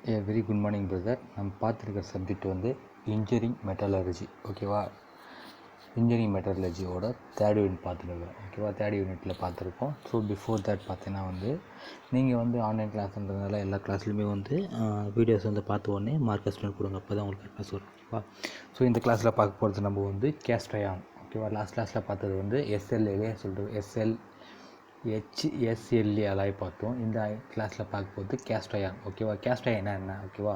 A very good morning brother. நம்ம பார்த்துருக்க subject வந்து இன்ஜினியரிங் மெட்டாலர்ஜி. ஓகேவா, இன்ஜினியரிங் மெட்டாலர்ஜியோட தேர்ட் யூனிட் பார்த்துருக்கோம். ஓகேவா, தேர்ட் யூனிட்டில் பார்த்துருக்கோம். ஸோ பிஃபோர் தேட் பார்த்தீங்கன்னா வந்து நீங்கள் வந்து ஆன்லைன் கிளாஸ்ன்றதுனால எல்லா கிளாஸ்லையுமே வந்து வீடியோஸ் வந்து பார்த்த உடனே மார்க் அசிஸ்டன்ட் கொடுங்க, அப்போ தான் உங்களுக்கு கிளாஸ் வரும். ஓகேவா, ஸோ இந்த கிளாஸில் பார்க்க போகிறது நம்ம வந்து கேஸ்ட் அயான். ஓகேவா, லாஸ்ட் கிளாஸில் பார்த்தது வந்து எஸ்எல்ஏ சொல்லிட்டு HSLE அலாய் பார்த்தோம். இந்த கிளாஸில் பார்க்கும்போது கேஸ்ட் அயான். ஓகேவா, கேஸ்ட் அயான் என்ன? ஓகேவா,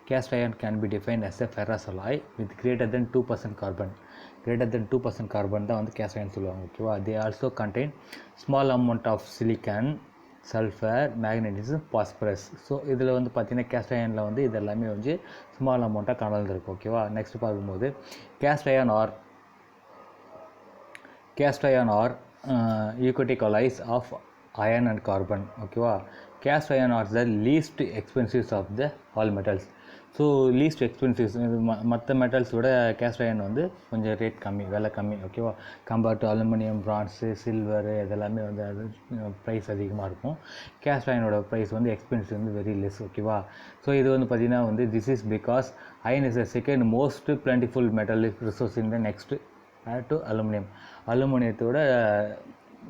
cast iron can be define as a ferrous alloy with greater than 2% carbon. Greater than 2% carbon தான் வந்து கேஸ்ட் அயான் சொல்லுவாங்க. ஓகேவா, they also contain small amount of silicon, sulphur, magnesium, phosphorus. So இதில் வந்து பார்த்திங்கன்னா caste அயானில் வந்து இது எல்லாமே வந்து ஸ்மால் அமௌண்ட்டாக கலந்துருக்கு. ஓகேவா, நெக்ஸ்ட் பார்க்கும்போது cast iron are eukaryotic alloys of iron and carbon. ஓகேவா, cast iron are the least expensives of the all metals. So least expensives மற்ற மெட்டல்ஸ் விட கேஸ்ட் அயன் வந்து கொஞ்சம் ரேட் கம்மி, விலை கம்மி. ஓகேவா, compared to aluminium, bronze, silver இதெல்லாமே வந்து அது ப்ரைஸ் அதிகமாக இருக்கும். கேஸ்ட் அயனோட ப்ரைஸ் வந்து எக்ஸ்பென்சிவ் வந்து வெரி லெஸ். ஓகேவா, ஸோ இது வந்து பார்த்திங்கன்னா வந்து this is because iron is the second most plentiful metallic resource in the next to அலுமினியத்தோட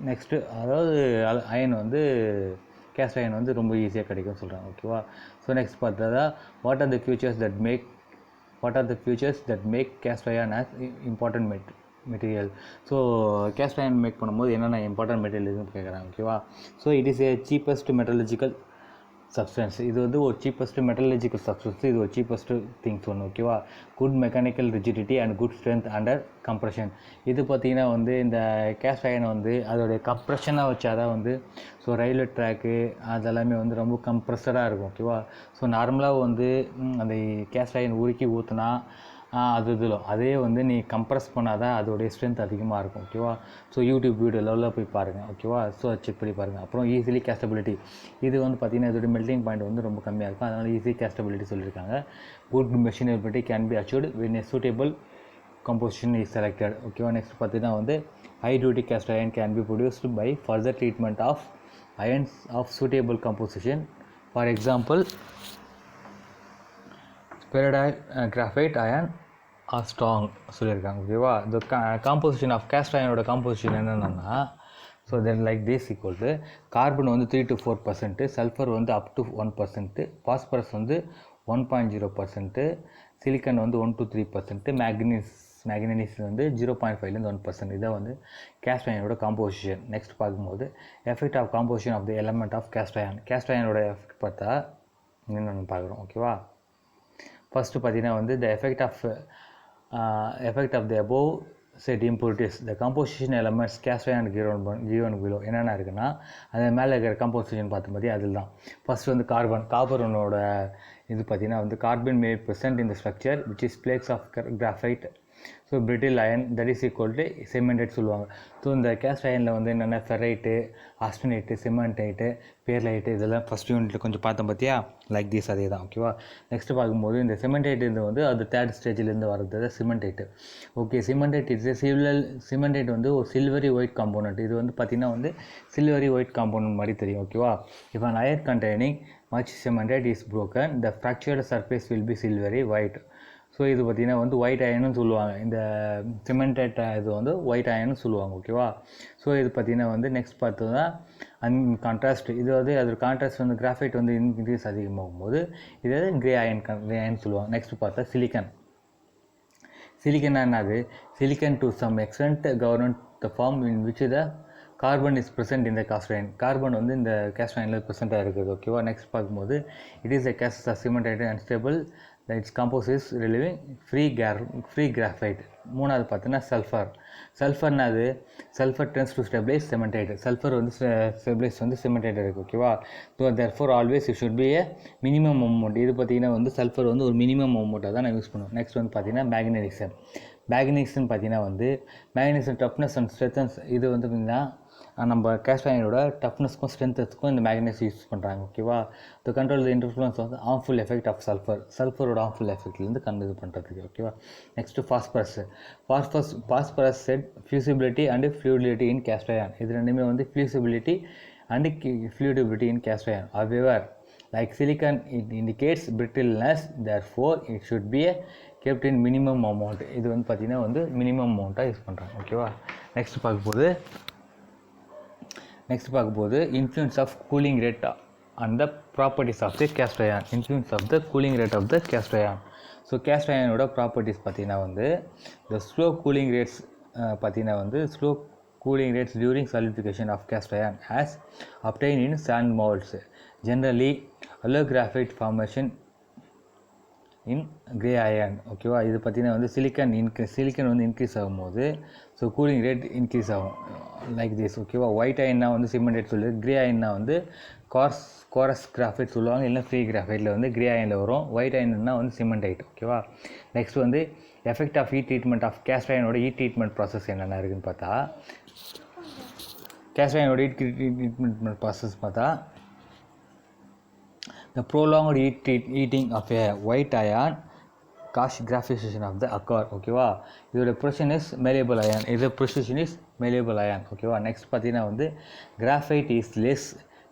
நெக்ஸ்ட்டு, அதாவது அயன் வந்து கேஸ்ட் அயன் வந்து ரொம்ப ஈஸியாக கிடைக்கும்னு சொல்கிறாங்க. ஓகேவா, ஸோ நெக்ஸ்ட் பார்த்தா what are the futures that make cast iron as important material. So cast iron make பண்ணும்போது என்னென்ன இம்பார்ட்டன்ட் மெட்டீரியல்னு கேட்குறாங்க. ஓகேவா, so it is a cheapest metallurgical substance. இது வந்து ஒரு சீப்பஸ்ட் மெட்டலஜிக்கல் சப்ஸ்டன்ஸ். இது ஒரு சீப்பஸ்ட் திங்ஸ் ஒன்று. ஓகேவா, good mechanical rigidity and good strength under compression. இது பார்த்திங்கன்னா வந்து இந்த கேஸ்ட் அயனை வந்து அதோடைய கம்ப்ரெஷனாக வச்சா தான் வந்து ஸோ ரயில்வே ட்ராக்கு அதெல்லாமே வந்து ரொம்ப கம்ப்ரெஸடாக இருக்கும். ஓகேவா, ஸோ நார்மலாக வந்து அந்த கேஸ்ட் அயன் உருக்கி ஊற்றுனா அதே வந்து நீ கம்ப்ரெஸ் பண்ணால் தான் அதோடைய ஸ்ட்ரென்த் அதிகமாக இருக்கும். ஓகேவா, ஸோ யூடியூப் வீடியோ லெவலில் போய் பாருங்கள். ஓகேவா, ஸோ செக் பண்ணி பாருங்கள். அப்புறம் ஈஸிலி கேஸ்டபிலிட்டி. இது வந்து பார்த்திங்கன்னா இதோட மெல்டிங் பாயிண்ட் வந்து ரொம்ப கம்மியாக இருக்கும், அதனால் ஈஸி கேஸ்டபிலிட்டி சொல்லியிருக்காங்க. Good machinability can be achieved when a suitable composition is selected. ஓகேவா, நெக்ஸ்ட் பார்த்தீங்கன்னா வந்து high duty cast iron can be produced by further treatment of irons of suitable composition. For example spheroidal graphite iron are strong சொல்லியிருக்காங்க. ஓகேவா, இந்த composition of cast அயனோட composition என்னென்னா, so then like this equal to carbon வந்து 3 to 4%, sulphur வந்து up to 1%, phosphorus வந்து 1.0%, silicon வந்து 1 to 3%, magnesium வந்து 0.5லேருந்து 1%. இதான் வந்து கேஸ்ட் அயனோட காம்போசிஷன். நெக்ஸ்ட் பார்க்கும்போது effect of composition of the element of cast iron. Cast அயனோட எஃபெக்ட் பார்த்தா என்னென்னு பார்க்குறோம். ஓகேவா, ஃபஸ்ட்டு பார்த்தீங்கன்னா வந்து the effect of the above said impurities, the composition elements cast iron given below என்னென்ன இருக்குன்னா, அது மேலே இருக்கிற கம்போசிஷன் பார்த்த மாதிரி அதில் தான். ஃபஸ்ட்டு வந்து கார்பனோட இது பார்த்திங்கன்னா வந்து carbon may present in the structure which is flakes of graphite. So brittle iron that is equal to cemented சொல்லுவாங்க. ஸோ இந்த கேஸ்ட் அயனில் வந்து என்னென்ன ஃபெரைட்டு, ஆஸ்டனேட்டு, சிமெண்டைட்டு, பேர்லைட்டு இதெல்லாம் ஃபஸ்ட் யூனிட்டில் கொஞ்சம் பார்த்தோம் பார்த்தியா, லைக் திஸ் அதே தான். ஓகேவா, நெக்ஸ்ட்டு பார்க்கும்போது இந்த சிமெண்டைட்டு இது வந்து அது தேர்ட் ஸ்டேஜிலேருந்து வர்றது சிமெண்டைட்டு. ஓகே, சிமெண்டைட் வந்து ஒரு சில்வரி ஒயிட் காம்போனண்ட். இது வந்து பார்த்திங்கன்னா வந்து சில்வரி ஒயிட் காம்போனண்ட் மாதிரி தெரியும். ஓகேவா, if an iron containing much cementite is broken, the fractured surface will be silvery white. So இது பார்த்திங்கன்னா வந்து ஒயிட் அயன்னு சொல்லுவாங்க. இந்த சிமெண்டட் இது வந்து ஒயிட் அயன்னு சொல்லுவாங்க. ஓகேவா, ஸோ இது பார்த்திங்கன்னா வந்து நெக்ஸ்ட் பார்த்தோன்னா கான்ட்ராஸ்ட். இது வந்து அது கான்ட்ராஸ்ட் வந்து கிராஃபைட் வந்து இன்க்ரீஸ் அதிகமாகும் போது இது கிரே அயன் சொல்லுவாங்க. நெக்ஸ்ட் பார்த்தா சிலிக்கன் என்னது, silicon to some extent government the form in which the carbon is present இந்த கேஸ்ட் அயன். கார்பன் வந்து இந்த கேஸ்ட் அயனில் ப்ரெசென்ட்டாக இருக்குது. ஓகேவா, நெக்ஸ்ட் பார்க்கும்போது it is a cast cemented and stable. Its compose is relieving free graphite. மூணாவது பார்த்தீங்கன்னா சல்ஃபர்னா அது sulphur tends to stabilise cementite. Sulphur வந்து ஸ்டெபிளைஸ் வந்து சிமெண்டைட் இருக்குது. ஓகேவா, so therefore always it should B A minimum amount. இது பார்த்திங்கன்னா வந்து சல்ஃபர் வந்து ஒரு மினிமம் அமௌண்ட்டாக தான் நான் யூஸ் பண்ணுவேன். நெக்ஸ்ட் வந்து பார்த்திங்கன்னா மேக்னீசியம் பார்த்திங்கன்னா வந்து மேக்னீசியம் டஃப்னஸ் அண்ட் ஸ்ட்ரென்த்தன்ஸ். இது வந்து பார்த்திங்கன்னா நம்ம கேஸ்ட் அயனோட டஃப்னஸ்க்கும் ஸ்ட்ரென்த்துக்கும் இந்த மேக்னீசியம் யூஸ் பண்ணுறாங்க. ஓகேவா, to control the influence of harmful effect of சல்ஃபரோட ஹார்ம்ஃபுல் எஃபெக்ட்லேருந்து இது பண்ணுறதுக்கு. ஓகேவா, next phosphorus set fusibility and fluidity in cast iron. இது ரெண்டுமே வந்து fusibility and fluidity in cast iron. However Like silicon, it indicates brittleness, therefore it should be kept in minimum amount. இது வந்து பார்த்தீங்கன்னா வந்து மினிமம் அமௌண்ட்டாக யூஸ் பண்ணுறாங்க. ஓகேவா. நெக்ஸ்ட் பார்க்கும்போது influence of cooling rate and the properties of the cast iron. Influence of the cooling rate of the cast iron. So cast அயனோட properties பார்த்தீங்கன்னா வந்து இந்த ஸ்லோ கூலிங் ரேட்ஸ் பார்த்தீங்கன்னா வந்து slow cooling rates during solidification of cast iron as obtained in sand molds. Generally, hollow graphite formation in grey iron. ஓகேவா. இது பார்த்தீங்கன்னா வந்து சிலிக்கன் வந்து இன்க்ரீஸ் ஆகும்போது ஸோ கூலிங் ரேட் இன்க்ரீஸ் ஆகும் லைக் திஸ். ஓகேவா. ஒயிட் அயன்னா வந்து சிமெண்டேட் சொல்லுது, கிரே அயன்னா வந்து கோரஸ் கிராஃபைட் சொல்லுவாங்க, இல்லை ஃப்ரீ கிராஃபைட்டில் வந்து கிரே அயனில் வரும், ஒயிட் அயன்னா வந்து சிமெண்டைட். ஓகேவா. நெக்ஸ்ட் வந்து effect of heat treatment of cast அயனோட ஹீட் ட்ரீட்மெண்ட் ப்ராசஸ் என்னென்ன இருக்குதுன்னு பார்த்தா, கேஸ்ட் அயனோட ஹீட் ட்ரீட்மெண்ட் ப்ராசஸ் பார்த்தா the prolonged heating of a white iron cause graphitization of the occur. ஓகேவா. இதோட precision is malleable iron. இது precision is malleable iron. ஓகேவா. நெக்ஸ்ட் பார்த்தீங்கன்னா வந்து graphite is less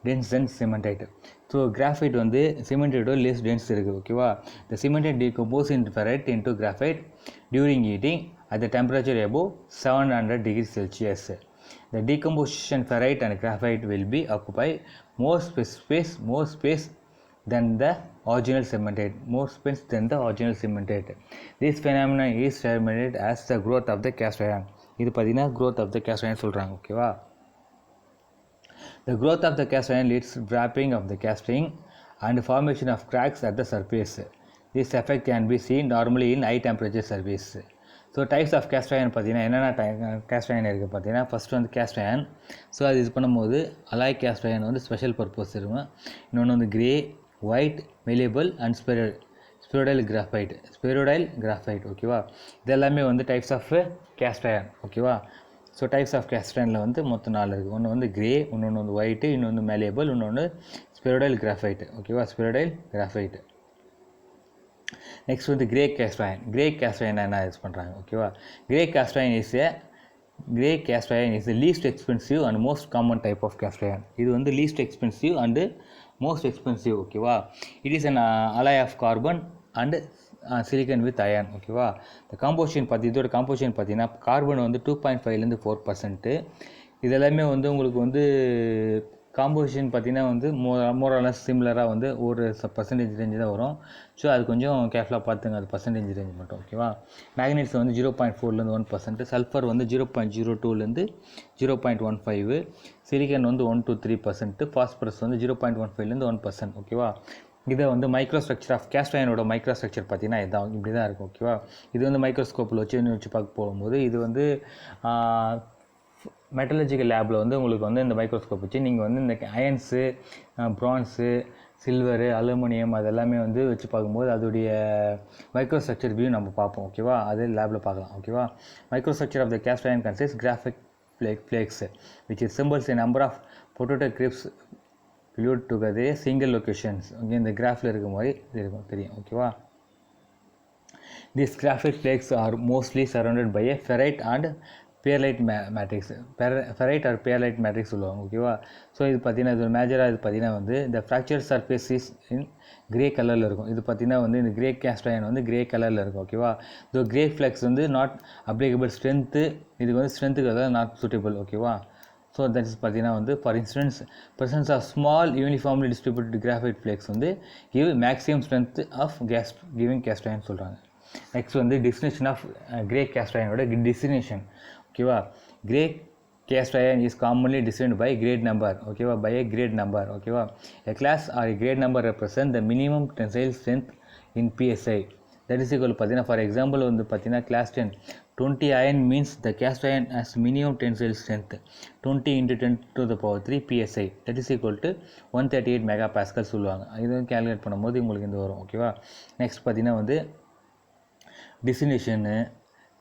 dense than cementite. So graphite வந்து சிமெண்டேட்டோட less tense இருக்குது. ஓகேவா. the cementite decompose into ferrite into graphite during heating at the temperature above 700 degrees Celsius. The decomposition ferrite and graphite will be occupy more space than the original cementate. This phenomenon is termed as the growth of the cast iron. இது பார்த்தீங்கன்னா growth of the cast iron சொல்கிறாங்க. ஓகேவா. The growth of the cast iron leads to wrapping of the casting and formation of cracks at the surface. This effect can be seen normally in high temperature surface. So types of cast iron பார்த்தீங்கன்னா என்னென்ன cast iron இருக்குது பார்த்தீங்கன்னா, first வந்து cast iron. So அது இது பண்ணும்போது alloy caste iron வந்து special purpose இருக்கும். இன்னொன்று வந்து கிரே, ஒயிட், மெலியபிள் அண்ட் ஸ்பெரோடைல் கிராஃபைட். ஓகேவா. இதெல்லாமே வந்து டைப்ஸ் ஆஃப் கேஸ்ட் அயன். ஓகேவா. ஸோ டைப்ஸ் ஆஃப் கேஸ்ட் அயனில் வந்து மொத்தம் 4 இருக்குது. ஒன்று வந்து கிரே, இன்னொன்று வந்து ஒயிட்டு, இன்னொன்று மெலியபிள், இன்னொன்று ஸ்பெரோடைல் கிராஃபைட். ஓகேவா. Spheroidal graphite. நெக்ஸ்ட் வந்து கிரே கேஸ்ட் அயன் என்ன யூஸ் பண்ணுறாங்க. ஓகேவா. Grey cast iron is least expensive and most common type of cast iron. இது வந்து least expensive and most expensive. ஓகேவா. It is an alloy of carbon and silicon with iron. ஓகேவா. இதோட composition பார்த்தீங்கன்னா carbon வந்து 2.5லேருந்து 4%. இதெல்லாமே வந்து உங்களுக்கு வந்து காம்போசிஷன் பார்த்தீங்கன்னா வந்து மோரலஸ் சிமிலராக வந்து ஒரு பர்சன்டேஜ் ரேஞ்சு தான் வரும். ஸோ அது கொஞ்சம் கேர்ஃபுல்லாக பார்த்துங்க, அது பர்சன்டேஜ் ரேஞ்ச் மட்டும். ஓகேவா. மேக்னீஸ் வந்து 0.4லேருந்து 1%, சல்ஃபர் வந்து 0.02லேருந்து 0.15, சிலிக்கன் வந்து 1 to 3%, ஃபாஸ்பரஸ் வந்து 0.15லேருந்து 1%. ஓகேவா. இதை வந்து மைக்ரோஸ்ட்ரக்சர் ஆஃப் கேஸ்ட் அயனோட மைக்ரோஸ்ட்ரக்சர் பார்த்தீங்கன்னா இதுதான், இப்படி தான் இருக்கும். ஓகேவா. இது வந்து மைக்ரோஸ்கோப்பில் வச்சு பார்க்க போகும்போது இது வந்து மெட்டலஜிக்கல் லேபில் வந்து உங்களுக்கு வந்து இந்த மைக்ரோஸ்கோப் வச்சு நீங்கள் வந்து இந்த அயன்ஸு, ப்ரான்ஸு, சில்வரு, அலுமினியம் அதெல்லாமே வந்து வச்சு பார்க்கும்போது அதோடைய மைக்ரோஸ்ட்ரக்சர் வியூ நம்ம பார்ப்போம். ஓகேவா. அது லேபில் பார்க்கலாம். ஓகேவா. Microstructure of the cast iron consist graphic flakes which resembles a number of potato chips glued together single locations. Okay. இந்த கிராஃபில் இருக்கும் மாதிரி இது இருக்கும், தெரியும். ஓகேவா. These graphic flakes are mostly surrounded by a ferrite and pearlite matrix. Ferrite or pearlite matrix சொல்லுவாங்க. ஓகேவா. So இது பார்த்தீங்கன்னா இது மேஜராக இது பார்த்தீங்கன்னா வந்து இந்த fracture surface is in grey கலரில் இருக்கும். இது பார்த்தீங்கன்னா வந்து இந்த கிரே கேஸ்ட் அயன் வந்து கிரே கலரில் இருக்கும். ஓகேவா. ஸோ கிரே ஃப்ளெக்ஸ் வந்து நாட் அப்ளிகபிள் ஸ்ட்ரென்த்து, இது வந்து ஸ்ட்ரென்த்துக்கு அதாவது நாட் சூட்டபிள். ஓகேவா. ஸோ தட் இஸ் பார்த்தீங்கன்னா வந்து for instance presence of small uniformly distributed graphite flakes வந்து give maximum strength of giving cast iron சொல்கிறாங்க. நெக்ஸ்ட் வந்து டெஃபினேஷன் ஆஃப் கிரே கேஸ்ட் அயனோட டெஃபினேஷன். ஓகேவா. Grey cast iron is commonly defined by grade number. ஓகேவா. By a grade number. ஓகேவா. a class or a grade number represent the minimum tensile strength in psi. that is equal பார்த்தீங்கன்னா for example வந்து பார்த்தீங்கன்னா class 10 20 iron means the cast iron has minimum tensile strength 20 into 10 to the power 3 psi. that is equal to 138 MPa சொல்லுவாங்க. இது வந்து calculate பண்ணும்போது உங்களுக்கு இந்த வரும். ஓகேவா. நெக்ஸ்ட் பார்த்தீங்கன்னா வந்து definition,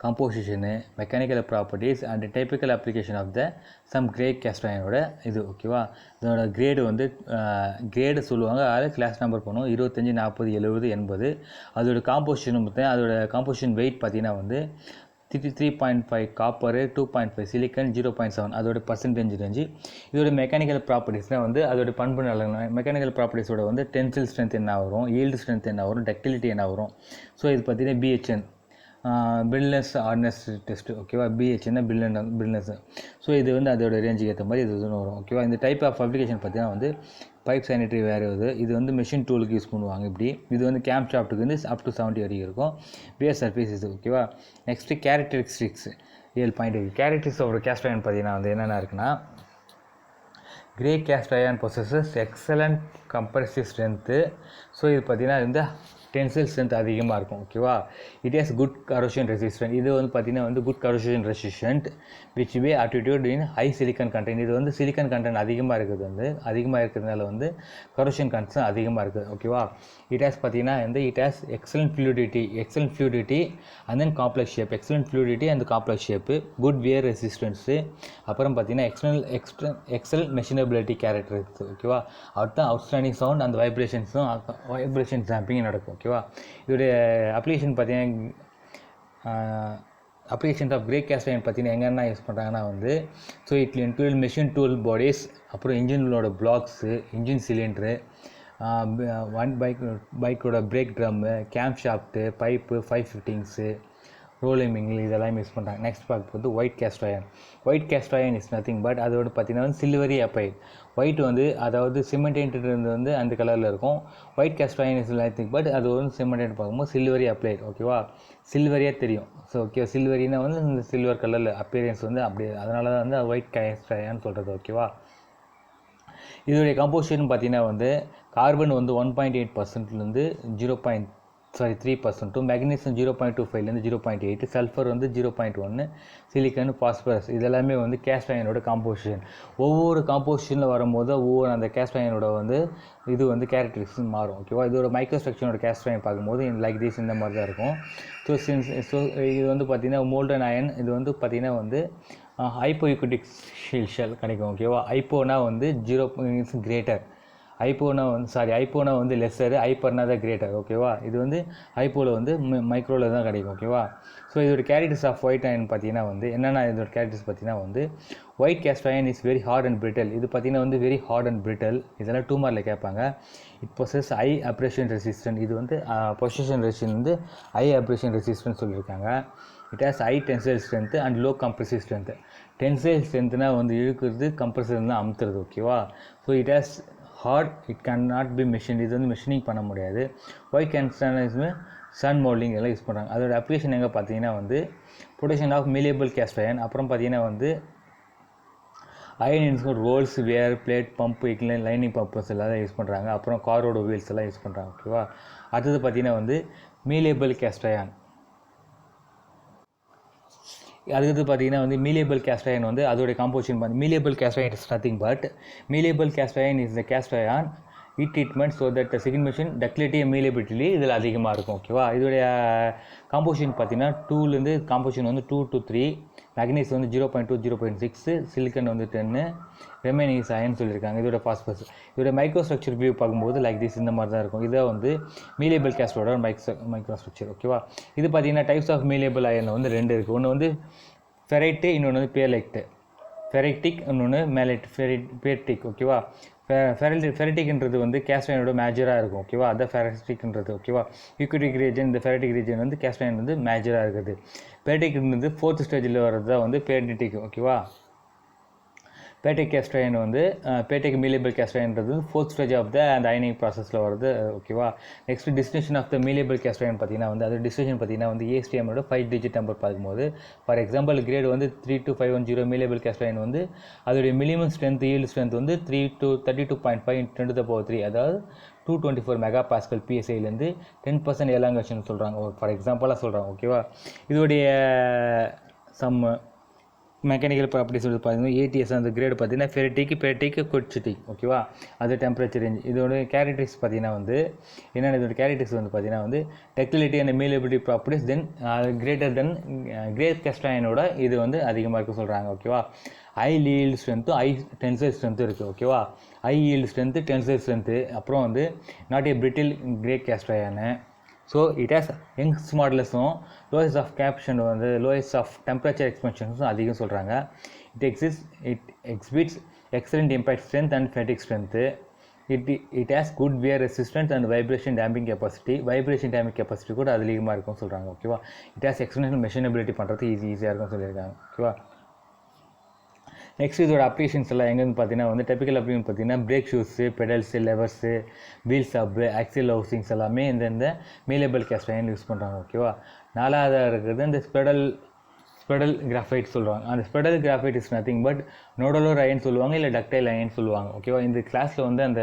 composition, mechanical properties and typical application of the some grey cast அயனோட இது. ஓகேவா. இதோட கிரேடு வந்து கிரேடு சொல்லுவாங்க. அதில் கிளாஸ் நம்பர் பண்ணுவோம் 25, 40, 70, 80. அதோட காம்போசிஷன் பார்த்தீங்கன்னா அதோட காம்போசிஷன் வெயிட் பார்த்தீங்கன்னா வந்து 3.5 காப்பரு, 2.5 சிலிக்கன், 0.7 அதோட பர்சன்டேஜ் ரேஞ்சு. இதோட மெக்கானிக்கல் ப்ராப்பர்ட்டிஸ்னால் வந்து அதோட பண்பு நலங்கள். மெக்கானிக்கல் ப்ராப்பர்ட்டிஸோட வந்து டென்சில் ஸ்ட்ரென்த் என்ன வரும், ஈல்டு ஸ்ட்ரென்த் என்ன வரும், டக்டிலிட்டி என்ன வரும். ஸோ இது பார்த்தீங்கன்னா பிஹெச்என் பில்னஸ் ஹார்ட்னஸ் டெஸ்ட்டு. ஓகேவா, பிஹெச்னா பில்னஸ். ஸோ இது வந்து அதோட ரேஞ்சுக்கு ஏற்ற மாதிரி இது வரும். ஓகேவா, இந்த டைப் ஆஃப் அப்ளிகேஷன் பார்த்தீங்கன்னா வந்து பைப் சானிட்டரி வேறு இது வந்து மெஷின் டூலுக்கு யூஸ் பண்ணுவாங்க. இப்படி இது வந்து கேம்ப் ஷாஃப்ட்டுக்கு வந்து அப் டு 70 வரைக்கும் இருக்கும். பேஸ் சர்ஃபேஸ் இது. ஓகேவா, நெக்ஸ்ட்டு கேரக்டரிஸ்டிக்ஸ் 7.5. கேரக்டரிஸ்டிக்ஸோட கேஸ்ட் அயன் பார்த்தீங்கன்னா வந்து என்னென்ன இருக்குன்னா, grey cast iron possesses excellent compressive strength. So இது பார்த்தீங்கன்னா இந்த டென்சைல் ஸ்ட்ரென்த் அதிகமாக இருக்கும். ஓகேவா, it has good corrosion resistant. இது வந்து பார்த்தீங்கன்னா வந்து good corrosion resistant which way attitude in high silicon content. இது வந்து சிலிக்கன் கண்டென்ட் அதிகமாக இருக்கிறதுனால வந்து கரோஷன் கண்டென்ட் அதிகமாக இருக்குது. ஓகேவா, இட் ஹேஸ் பார்த்தீங்கன்னா வந்து it has excellent fluidity and then complex shape. Excellent fluidity and complex shape, good wear resistance, அப்புறம் பார்த்தீங்கன்னா எக்ஸல் மெஷினபிலிட்டி கேரக்டரிஸ்டிக்ஸ். ஓகேவா, அடுத்த அவுட்ஸ்டாண்டிங் சவுண்ட் அந்த வைப்ரேஷன் ஜாம்பிங் நடக்கும். ஓகேவா, இதோடைய அப்ளிகேஷன் பார்த்தீங்கன்னா applications of grey cast iron பார்த்தீங்கன்னா எங்கன்னா யூஸ் பண்ணுறாங்கன்னா வந்து so it include machine tool bodies, அப்புறம் இன்ஜினோட பிளாக்ஸு, இன்ஜின் சிலிண்டரு, பைக்கோட brake drum, camshaft, pipe, 5 fittings, rolling mill இதெல்லாம் யூஸ் பண்ணுறாங்க. நெக்ஸ்ட் பார்க்கும்போது white cast iron. White cast iron is nothing but அதோட பார்த்தீங்கன்னா வந்து சில்வரி அப்பைட். ஒயிட் வந்து அதாவது சிமெண்டேட்டட் வந்து அந்த கலரில் இருக்கும். White cast iron is nothing but அது வந்து சிமெண்டேட் பார்க்கும்போது சில்வரி அப்ளைட். ஓகேவா, சில்வரியாக தெரியும். ஸோ ஓகே, சில்வரினா வந்து இந்த சில்வர் கலரில் அப்பியரன்ஸ் வந்து அப்படியே, அதனால தான் வந்து ஒயிட் கேஸ்ட் அயன் சொல்கிறது. ஓகேவா, இதோடைய கம்போசிஷன் பார்த்தீங்கன்னா வந்து கார்பன் வந்து 1.8%லேருந்து 3%, மேக்னீசியம் 0.25லேருந்து 0.8, சல்ஃபர் வந்து 0.1, சிலிக்கன், பாஸ்பரஸ் இதெல்லாமே வந்து கேஸ்ட் அயனோட காம்போசிஷன். ஒவ்வொரு காம்போசிஷனில் வரும்போது ஒவ்வொரு அந்த கேஸ்ட் அயனோட வந்து இது வந்து கேரக்டரிஸ்டிக்ஸ் மாறும். ஓகேவா, இதோட மைக்ரோஸ்ட்ரக்சரோட கேஸ்ட் அயன் பார்க்கும்போது லைக் திஸ் இந்த மாதிரி தான் இருக்கும். ஸோ இது வந்து பார்த்திங்கன்னா மோல்டன் அயன். இது வந்து பார்த்திங்கன்னா வந்து ஹைப்போயூக்டிக் ஷெல் கிடைக்கும். ஓகேவா, ஐப்போனா வந்து 0 கிரேட்டர், ஐப்போனா வந்து லெஸ்ஸரு, ஹைப்பர்னா தான் கிரேட்டர். ஓகேவா, இது வந்து ஹைப்போவில் வந்து மைக்ரோவில் தான் கிடைக்கும். ஓகேவா, ஸோ இதோட கேரக்டர்ஸ் ஆஃப் ஒயிட் அயன் பார்த்தீங்கன்னா வந்து என்னென்ன இதோட கேரக்டர்ஸ் பார்த்தீங்கன்னா வந்து white cast iron is very hard and brittle. இது பார்த்தீங்கன்னா வந்து வெரி ஹார்ட் அண்ட் பிரிட்டல். இதெல்லாம் 2 மார்க்கில் கேட்பாங்க. It possess high abrasion resistant. இது வந்து பொசிஷன் ரெசிஸ்டன்ட் வந்து ஹை அப்ரேஷன் ரெசிஸ்டன்ட் சொல்லியிருக்காங்க. It has high tensile strength and low compressive strength. Tensile ஸ்ட்ரென்த்னா வந்து இழுக்கிறது, கம்ப்ரஸர் தான் அமுத்துறது. ஓகேவா, so it has hard, it can not be machine. இது வந்து மெஷினிங் பண்ண முடியாது. ஒயிட் கேஸ்ட் சன் மோல்டிங் எல்லாம் யூஸ் பண்ணுறாங்க. அதோட அப்ளிகேஷன் எங்கே பார்த்தீங்கன்னா வந்து production of malleable cast iron, அப்புறம் பார்த்தீங்கன்னா வந்து அயன் இன்ஸ்கூட் ரோல்ஸ், வேர், பிளேட், பம்ப், லைனிங் பம்பர்ஸ் எல்லாம் யூஸ் பண்ணுறாங்க. அப்புறம் காரோட வீல்ஸ் எல்லாம் யூஸ் பண்ணுறாங்க. ஓகேவா, அடுத்தது பார்த்தீங்கன்னா வந்து மீலியபிள் கேஸ்ட் அயன். அதுக்கு பார்த்தீங்கன்னா வந்து மீலியபிள் கேஸ்ட் அயன் வந்து அதோடைய காம்போசிஷன் பார்த்து malleable cast iron is nothing but malleable cast iron is the cast iron heat treatment so that second machine ductility malleability இதில் அதிகமாக இருக்கும். ஓகேவா, இதோடைய காம்போசிஷன் பார்த்தீங்கன்னா 2லேருந்து காம்போசிஷன் வந்து 2 to 3, மேக்னீசியம் வந்து 0.2, 0.6, சிலிக்கன் வந்து 10, ரெமைனிங் இஸ் அயன் சொல்லியிருக்காங்க. இதோட பாஸ்பரஸ். இதோட மைக்ரோஸ்ட்ரக்சர் வியூ பார்க்கும்போது லைக் திஸ் இந்த மாதிரி தான் இருக்கும். இதை வந்து மீலியபிள் கேஸ்டோட மைக்ரோஸ்ட்ரக்சர். ஓகேவா, இது பார்த்தீங்கன்னா டைப்ஸ் ஆஃப் மீலியபிள் அயனில் வந்து 2 இருக்குது. ஒன்று வந்து ஃபெரைட்டு, இன்னொன்று வந்து பேர்லைட்டு. ஃபெரைட்டிக், இன்னொன்று பேர்டிக். ஓகேவா, ஃபெரட்டிக்ன்றது வந்து கேஸ்ட் அயனோட மேஜராக இருக்கும். ஓகேவா, அதான் ஃபெரட்டிக்ன்றது. ஓகேவா, யூக்ரிக் ரீஜன், இந்த ஃபெரட்டிக் ரீஜன் வந்து கேஸ்ட் அயன் வந்து மேஜராக இருக்குது. பேர்டிக்ன்றது 4th ஸ்டேஜில் வர்றது தான் வந்து பேர்டிக். ஓகேவா, பேர்டிக் கேஸ்ட் அயன் வந்து பேர்டிக் மீலியபிள் கேஸ்ட் அயன்றது 4th ஸ்டேஜ் ஆஃப் த அந்த அயனிங் ப்ராசஸில் வருது. ஓகேவா, next distinction of the malleable cast iron பார்த்தீங்கன்னா வந்து அது டிஸ்டிங்ஷன் பார்த்தீங்கன்னா வந்து ASTM-ஓட 5 digit நம்பர் பார்க்கும்போது ஃபார் எக்ஸாம்பிள் கிரேட் வந்து 32510 மீலியபிள் கேஸ்ட் அயன் வந்து அதோடைய மினிமம் ஸ்ட்ரென்த் ஈல்டு ஸ்ட்ரென்த் வந்து 32.5 × 10⁻³ அதாவது 224 MPa PSIலேருந்து 10% எலாங்கேஷன் சொல்கிறாங்க. ஃபார் எக்ஸாம்பிளாக சொல்கிறாங்க. ஓகேவா, இதோடைய சம் மெக்கானிக்கல் ப்ராப்பர்ட்டிஸ் வந்து பார்த்தீங்கன்னா ATS அந்த கிரேடு பார்த்தீங்கன்னா ஃபெரட்டிக் கொட்சிட்டிக். ஓகேவா, அது டெம்பரேச்சர் ரேஞ்ச். இதோட கேரக்டரிஸ்டிக்ஸ் பார்த்தீங்கன்னா வந்து என்னென்ன இதோட கேரக்டரிஸ்டிக்ஸ் வந்து பார்த்தீங்கன்னா வந்து ductility and malleability properties then greater then grey cast அயனோட இது வந்து அதிகமாக இருக்க சொல்கிறாங்க. ஓகேவா, ஹை ஈல்டு ஸ்ட்ரென்த்தும் ஹை டென்சைல் ஸ்ட்ரென்த்தும் இருக்குது. ஓகேவா, high yield strength, tensile strength, அப்புறம் வந்து not a brittle grey cast iron. So it has Young's மாடலஸும் லோயஸ்ட் ஆஃப் கேப்ஷன் வந்து லோயஸ்ட் ஆஃப் டெம்பரேச்சர் எக்ஸ்பென்ஷன்ஸும் அதிகம் சொல்கிறாங்க. It exhibits excellent impact strength and fatigue strength. It has good wear resistance and vibration damping capacity. Vibration damping capacity கூட அதிகமாக இருக்கும்னு சொல்கிறாங்க. ஓகேவா. இட் ஹேஸ் எக்ஸ்டென்ஷன் மெஷினபிலிட்டி பண்ணுறது ஈஸியாக இருக்கும்னு சொல்லியிருக்காங்க. ஓகேவா. நெக்ஸ்ட் இதோட அப்ளிகேஷன்ஸ் எல்லாம் எங்கேன்னு பார்த்தீங்கன்னா வந்து டிபிக்கல் அப்படின்னு பார்த்தீங்கன்னா பிரேக் ஷூஸு, பெடல்ஸு, லெவர்ஸு, வீல் சப்பு, ஆக்சில் ஹவுசிங்ஸ் எல்லாமே இந்த மீலபிள் கேஸ்ட் அயன் யூஸ் பண்ணுறாங்க. ஓகேவா. நாலாவதாக இருக்கிறது இந்த ஸ்பெடல் கிராஃபைட் சொல்லுவாங்க. அந்த spheroidal graphite is nothing but nodular iron சொல்லுவாங்க, இல்லை டக்டைல் அயன் சொல்லுவாங்க. ஓகேவா. இந்த கிளாஸில் வந்து அந்த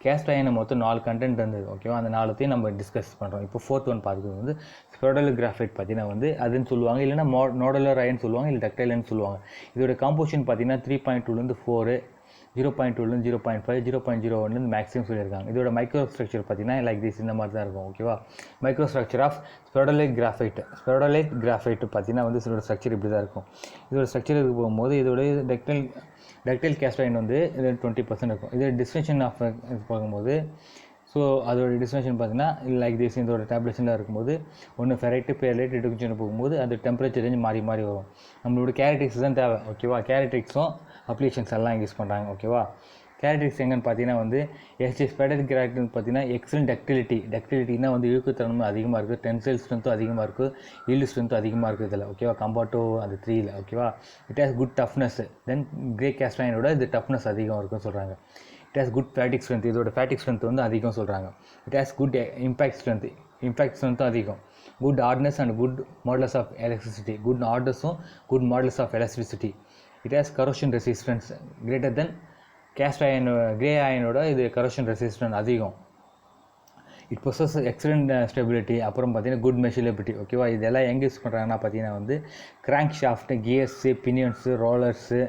கேஸ்ட் அயனை மொத்தம் 4 கண்டென்ட் இருந்தது. ஓகேவா. அந்த 4த்தையும் நம்ம டிஸ்கஸ் பண்ணுறோம். இப்போ 4th ஒன் பார்த்துக்கிறது வந்து ஸ்பெடல் கிராஃபைட் பார்த்தீங்கன்னா வந்து அதுன்னு சொல்லுவாங்க, இல்லைனா நோடலர் அயன் சொல்லுவாங்க, இல்லை டக்டைல் அயன் சொல்லுவாங்க. இதோட காம்போசிஷன் பார்த்தீங்கன்னா 3.2 4, 0.2 0.5, 0.01 மேக்ஸிமம் சொல்லியிருக்காங்க. இதோட மைக்ரோ ஸ்ட்ரக்சர் பார்த்தீங்கன்னா லைக் திஸ் இந்த மாதிரி தான் இருக்கும். ஓகேவா. மைக்ரோ ஸ்ட்ரக்சர் ஆஃப் ஸ்பெடலைட் கிராஃபைட் பார்த்தீங்கன்னா வந்து இதோட ஸ்ட்ரக்சர் இப்படி தான் இருக்கும். இதோட ஸ்ட்ரக்சருக்கு போகும்போது இதோட டக்டைல் கேஸ்ட் அயன் வந்து இது 20% இருக்கும். இதோட டிஸ்டன்ஷன் ஆஃப் பார்க்கும்போது ஸோ அதோட டிஸ்டன்ஷன் பார்த்தீங்கன்னா லைக் திஸ் இதோட டேப்லெட்ஸில் இருக்கும்போது ஒன்று ஃபெரைட்டு பேர்லைட் ரிடக்ஷன் போகும்போது அது டெம்பரேச்சர் ரேஞ்ச் மாறி வரும். நம்மளோட கேரக்டரிக்ஸ் தான் தேவை. ஓகேவா. கேரக்டரிக்ஸும் அப்ளிகேஷன்ஸ் எல்லாம் யூஸ் பண்ணுறாங்க. ஓகேவா. கேரக்டரிக்ஸ் எங்கன்னு பார்த்தீங்கன்னா வந்து ஸ்பெடல் கிராஃபைட் பார்த்தீங்கன்னா எக்ஸலண்ட் டக்டிலிட்டினா வந்து இழுக்குத்தன்மை அதிகமாக இருக்குது, டென்சைல் ஸ்ட்ரென்த்தும் அதிகமாக இருக்குது, ஈல்டு ஸ்ட்ரென்த்தும் அதிகமாக இருக்குது இதில். ஓகேவா. கம்பேர்ட் டு அந்த 3ல். ஓகேவா. It has good toughness. Then grey cast அயனோட இது டஃப்னஸ் அதிகம் இருக்குன்னு சொல்கிறாங்க. It has good fatigue strength. இதோட ஃபேட்டிக் ஸ்ட்ரென்த் வந்து அதிகம் சொல்கிறாங்க. இட் ஹேஸ் குட் இம்பேக்ட் ஸ்ட்ரென்த்தும் அதிகம். Good hardness and good modulus of electricity. Good ஹார்ட்னஸும் good modulus of electricity. It has corrosion resistance greater than cast iron. Grey அயனோட இது corrosion resistance அதிகம். It possess excellent stability. அப்புறம் பார்த்தீங்கன்னா good machinability. ஓகேவா. இதெல்லாம் எங்கே யூஸ் பண்ணுறாங்கன்னா பார்த்தீங்கன்னா வந்து crank shaft, gears, pinions, rollers,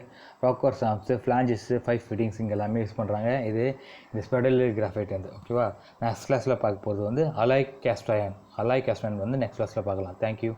rocker cams, flanges, 5 fittings இங்கே எல்லாமே யூஸ் பண்ணுறாங்க. இது இந்த ஸ்பெடல் கிராஃபைட் வந்து. ஓகேவா. நெக்ஸ்ட் கிளாஸில் பார்க்க போகிறது வந்து அலாய் கேஸ்ட் அயன் வந்து நெக்ஸ்ட் கிளாஸில் பார்க்கலாம். தேங்க்யூ.